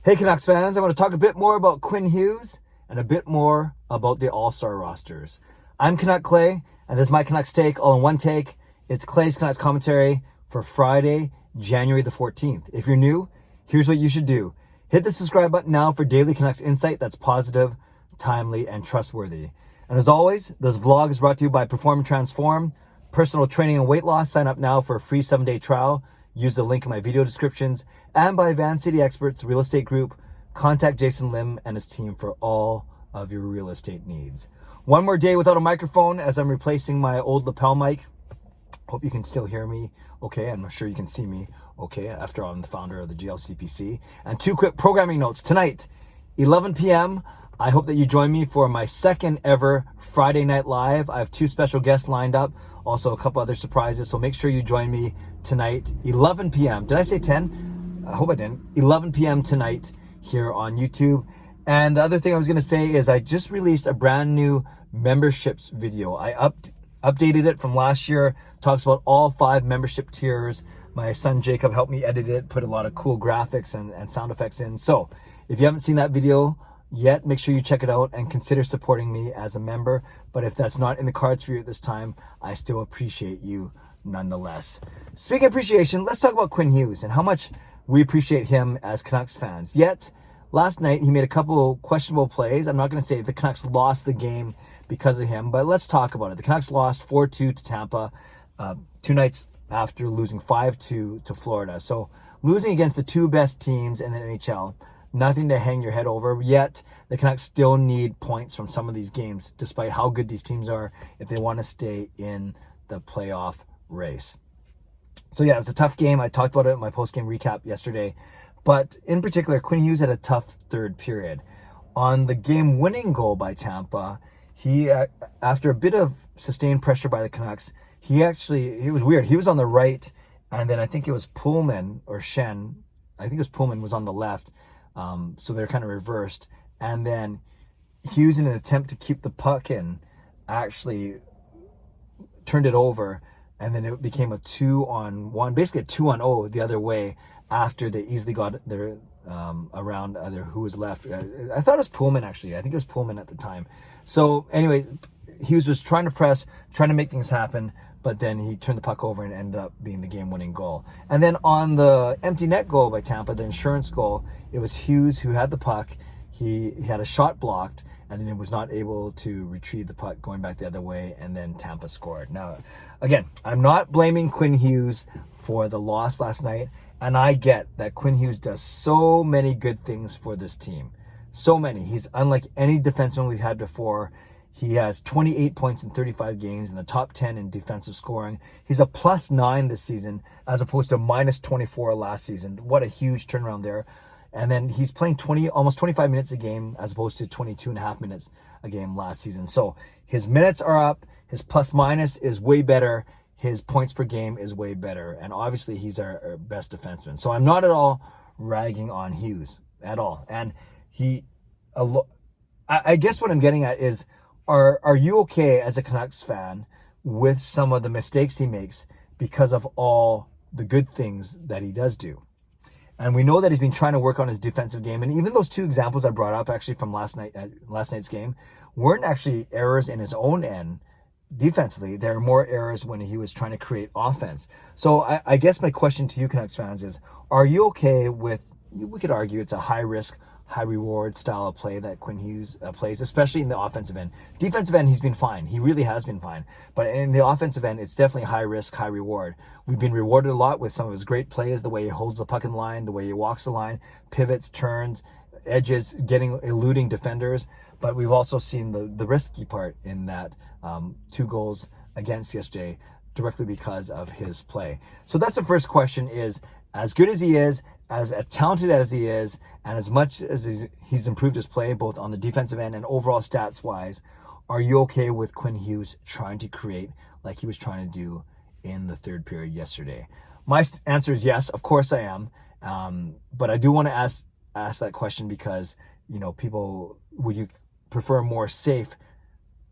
Hey Canucks fans, I want to talk a bit more about Quinn Hughes and a bit more about the All-Star rosters. I'm Canuck Clay, and this is my Canucks take, all in one take. It's Clay's Canucks commentary for Friday, January the 14th. If you're new, here's what you should do. Hit the subscribe button now for daily Canucks insight that's positive, timely, and trustworthy. And as always, this vlog is brought to you by Perform and Transform, personal training and weight loss. Sign up now for a free 7-day trial. Use the link in my video descriptions, and by Van City Experts Real Estate Group. Contact Jason Lim and his team for all of your real estate needs. One more day without a microphone as I'm replacing my old lapel mic. Hope you can still hear me okay. I'm sure you can see me okay. After all, I'm the founder of the GLCPC. And 2 quick programming notes. Tonight, 11 p.m., I hope that you join me for my second ever Friday Night Live. I have 2 special guests lined up, also a couple other surprises, so make sure you join me tonight, 11 p.m. Did I say 10? I hope I didn't. 11 p.m. tonight here on YouTube. And the other thing I was going to say is I just released a brand new memberships video. I updated it from last year. Talks about all 5 membership tiers. My son Jacob helped me edit it, put a lot of cool graphics and sound effects in. So if you haven't seen that video yet, make sure you check it out and consider supporting me as a member. But if that's not in the cards for you at this time, I still appreciate you nonetheless. Speaking of appreciation, let's talk about Quinn Hughes and how much we appreciate him as Canucks fans. Yet, last night he made a couple questionable plays. I'm not going to say the Canucks lost the game because of him, but let's talk about it. The Canucks lost 4-2 to Tampa 2 nights after losing 5-2 to Florida. So losing against the 2 best teams in the NHL, nothing to hang your head over. Yet the Canucks still need points from some of these games, despite how good these teams are, if they want to stay in the playoff race. So yeah, it was a tough game. I talked about it in my post-game recap yesterday. But in particular, Quinn Hughes had a tough third period. On the game-winning goal by Tampa, he, after a bit of sustained pressure by the Canucks, it was weird. He was on the right, and then I think it was Pullman or Shen. I think it was Pullman was on the left. So they're kind of reversed. And then Hughes, in an attempt to keep the puck in, actually turned it over. And then it became a 2-on-1, basically a 2-on-0 the other way after they easily got their around either who was left. I thought it was Pullman, actually. I think it was Pullman at the time. So anyway, Hughes was trying to press, trying to make things happen, but then he turned the puck over and ended up being the game-winning goal. And then on the empty net goal by Tampa, the insurance goal, it was Hughes who had the puck. He had a shot blocked, and then he was not able to retrieve the puck going back the other way, and then Tampa scored. Now, again, I'm not blaming Quinn Hughes for the loss last night, and I get that Quinn Hughes does so many good things for this team. So many. He's unlike any defenseman we've had before. He has 28 points in 35 games in the top 10 in defensive scoring. He's a +9 this season as opposed to -24 last season. What a huge turnaround there. And then he's playing almost 25 minutes a game as opposed to 22.5 minutes a game last season. So his minutes are up. His plus-minus is way better. His points per game is way better. And obviously he's our best defenseman. So I'm not at all ragging on Hughes at all. And I guess what I'm getting at is, are you okay as a Canucks fan with some of the mistakes he makes because of all the good things that he does do? And we know that he's been trying to work on his defensive game. And even those 2 examples I brought up actually from last night's game weren't actually errors in his own end defensively. There are more errors when he was trying to create offense. So I guess my question to you Canucks fans is, are you okay with, we could argue it's a high-risk, high-reward style of play that Quinn Hughes plays, especially in the offensive end. Defensive end, he's been fine. He really has been fine. But in the offensive end, it's definitely high-risk, high-reward. We've been rewarded a lot with some of his great plays, the way he holds the puck in line, the way he walks the line, pivots, turns, edges, eluding defenders. But we've also seen the risky part in that 2 goals against yesterday directly because of his play. So that's the first question is, as good as he is, as talented as he is, and as much as he's improved his play, both on the defensive end and overall stats-wise, are you okay with Quinn Hughes trying to create like he was trying to do in the third period yesterday? My answer is yes, of course I am. But I do want to ask that question because, people, would you prefer a more safe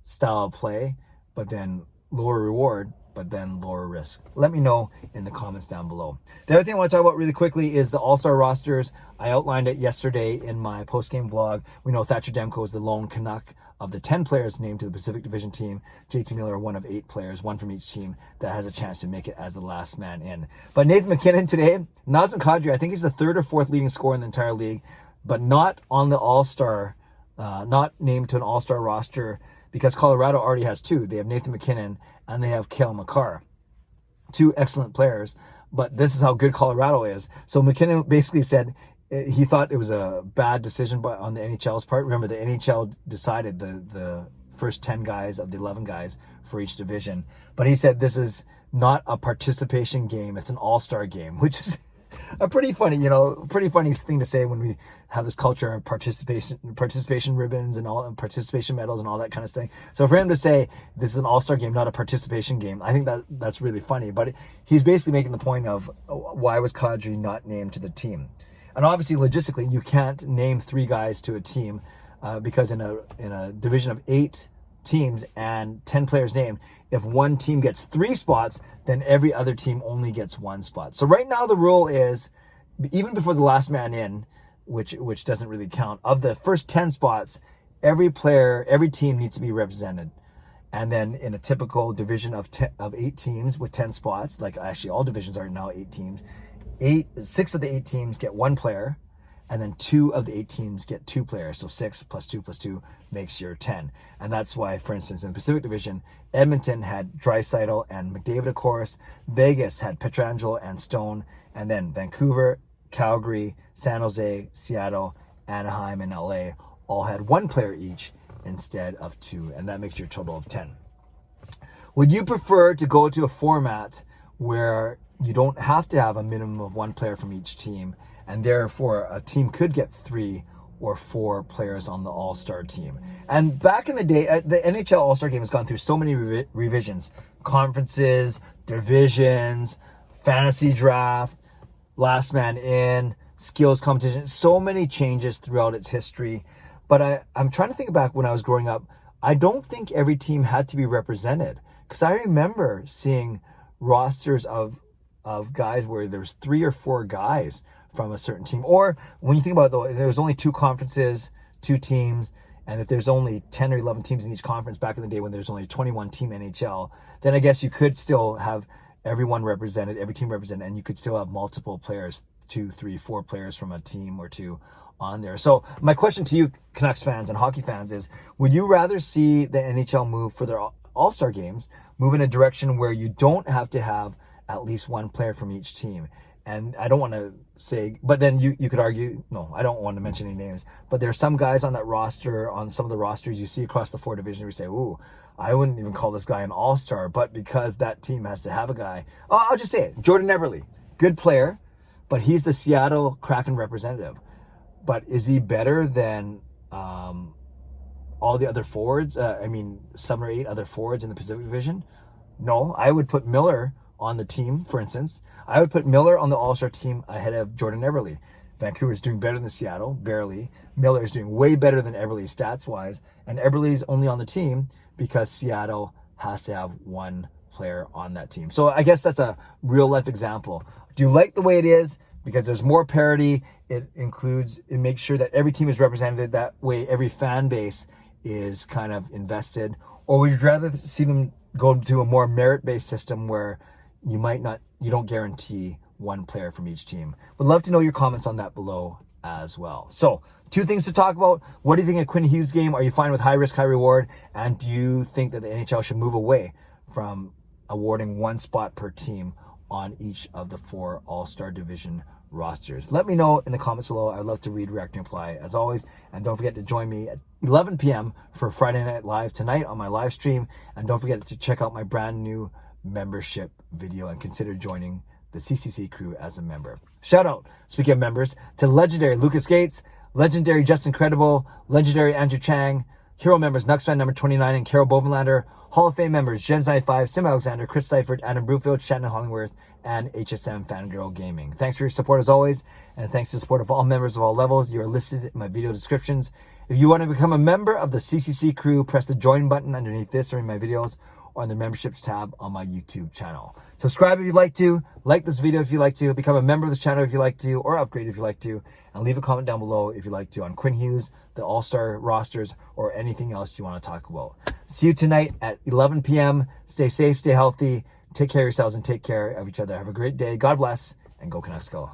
style of play, but then lower reward? but then lower risk? Let me know in the comments down below. The other thing I want to talk about really quickly is the All-Star rosters. I outlined it yesterday in my post-game vlog. We know Thatcher Demko is the lone Canuck of the 10 players named to the Pacific Division team. JT Miller, one of 8 players, one from each team, that has a chance to make it as the last man in. But Nathan MacKinnon today, Nazem Kadri, I think he's the 3rd or 4th leading scorer in the entire league, but not on the All-Star, not named to an All-Star roster, because Colorado already has 2. They have Nathan MacKinnon and they have Cale Makar. 2 excellent players, but this is how good Colorado is. So MacKinnon basically said he thought it was a bad decision on the NHL's part. Remember, the NHL decided the first 10 guys of the 11 guys for each division. But he said this is not a participation game, it's an all-star game, which is a pretty funny thing to say when we have this culture of participation ribbons and all participation medals and all that kind of thing. So for him to say this is an all-star game, not a participation game, I think that's really funny. But he's basically making the point of why was Kadri not named to the team? And obviously, logistically, you can't name 3 guys to a team because in a division of 8 teams and 10 players named, if one team gets 3 spots, then every other team only gets 1 spot. So right now the rule is, even before the last man in, which doesn't really count, of the first 10 spots, every team needs to be represented. And then in a typical division of 8 teams with 10 spots, like actually all divisions are now 8 teams, 6 of the 8 teams get 1 player, and then 2 of the 8 teams get 2 players. So 6 plus 2 plus 2 makes your 10. And that's why, for instance, in the Pacific Division, Edmonton had Draisaitl and McDavid, of course. Vegas had Pietrangelo and Stone. And then Vancouver, Calgary, San Jose, Seattle, Anaheim, and LA all had 1 player each instead of 2. And that makes your total of 10. Would you prefer to go to a format where you don't have to have a minimum of 1 player from each team, and therefore a team could get 3 or 4 players on the All-Star team? And back in the day, the NHL All-Star Game has gone through so many revisions: conferences, divisions, fantasy draft, last man in, skills competition, so many changes throughout its history. But I'm trying to think back when I was growing up, I don't think every team had to be represented, because I remember seeing rosters of guys where there's 3 or 4 guys from a certain team. Or when you think about it, though, there's only 2 conferences, 2 teams, and if there's only 10 or 11 teams in each conference back in the day when there's only a 21 team NHL, then I guess you could still have everyone represented, every team represented, and you could still have multiple players, 2, 3, 4 players from a team or 2 on there. So my question to you, Canucks fans and hockey fans, is would you rather see the NHL move for their All-Star games, move in a direction where you don't have to have at least 1 player from each team? And I don't want to say, but then you could argue, no, I don't want to mention any names, but there's some guys on that roster, on some of the rosters you see across the 4 divisions, where you say, ooh, I wouldn't even call this guy an all-star, but because that team has to have a guy, I'll just say it, Jordan Eberle, good player, but he's the Seattle Kraken representative. But is he better than all the other forwards? 7 or 8 other forwards in the Pacific Division? No, I would put Miller on the team, for instance. I would put Miller on the All-Star team ahead of Jordan Eberle. Vancouver's doing better than Seattle, barely. Miller's doing way better than Eberle stats-wise, and Eberle's only on the team because Seattle has to have 1 player on that team. So I guess that's a real-life example. Do you like the way it is? Because there's more parity. It makes sure that every team is represented. That way every fan base is kind of invested. Or would you rather see them go to a more merit-based system where you don't guarantee 1 player from each team? Would love to know your comments on that below as well. So 2 things to talk about. What do you think of Quinn Hughes' game? Are you fine with high risk, high reward? And do you think that the NHL should move away from awarding 1 spot per team on each of the 4 All-Star Division rosters? Let me know in the comments below. I'd love to read, react, and reply as always. And don't forget to join me at 11 p.m. for Friday Night Live tonight on my live stream. And don't forget to check out my brand new membership video and consider joining the CCC Crew as a member. Shout out, speaking of members, to legendary Lucas Gates, legendary Justin Credible, legendary Andrew Chang, hero members nucksfan number 29 and Carol Bovenlander, Hall of Fame members Jens95, Sim Alexander, Chris Seifert, Adam Brewfield, Shannon Hollingworth, and HSM Fangirl Gaming. Thanks for your support as always, and thanks to the support of all members of all levels. You are listed in my video descriptions. If you want to become a member of the CCC Crew, press the join button underneath this or in my videos, or on the memberships tab on my YouTube channel. Subscribe if you'd like to, like this video if you'd like to, become a member of this channel if you'd like to, or upgrade if you'd like to, and leave a comment down below if you'd like to on Quinn Hughes, the All-Star rosters, or anything else you want to talk about. See you tonight at 11 p.m. Stay safe, stay healthy, take care of yourselves, and take care of each other. Have a great day. God bless, and go Canucks go.